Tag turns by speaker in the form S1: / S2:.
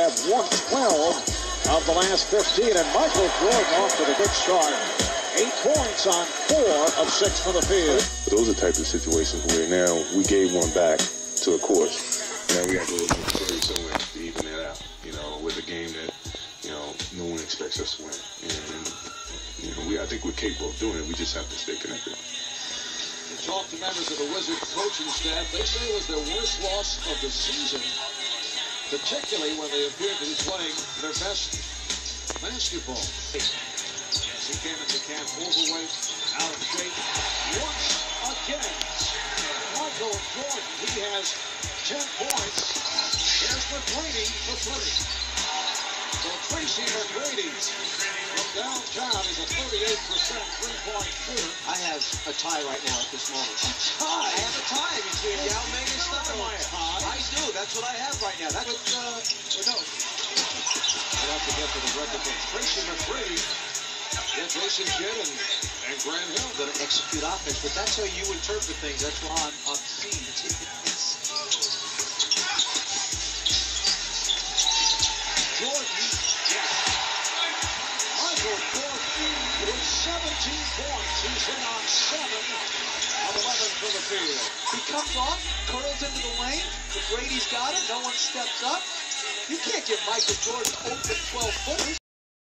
S1: had won 12 of the last 15, and Michael Jordan off to the good start. 8 points on 4 of 6 from the field.
S2: Those are the types of situations where now we gave one back to a course. Now we have to go third somewhere to even that out, with a game that, no one expects us to win. And I think we're capable of doing it. We just have to stay connected.
S3: To talk to members of the Wizards coaching staff, they say it was their worst loss of the season, particularly when they appeared to be playing their best basketball. As he came into camp overweight, out of shape, once again, Michael Jordan, he has 10 points. Here's McGrady for 3. So Tracy McGrady from downtown is a 38% three-point shooter.
S4: I have a tie right now at this moment.
S3: A tie?
S4: I have a tie between Yao Ming and Stoudemire. I do. That's what I have right now. That's what,
S3: no. We'll have to get to the record from Tracy McGrady. Yeah, Jason Kidd and Grant Hill.
S4: Going to execute offense, but that's how you interpret things. That's why I'm seeing
S3: Jordan, yes. Michael Jordan with 17 points. He's in on 7 of 11 from the field.
S4: He comes off, curls into the lane. McGrady's got it. No one steps up. You can't give Michael Jordan open 12-footers.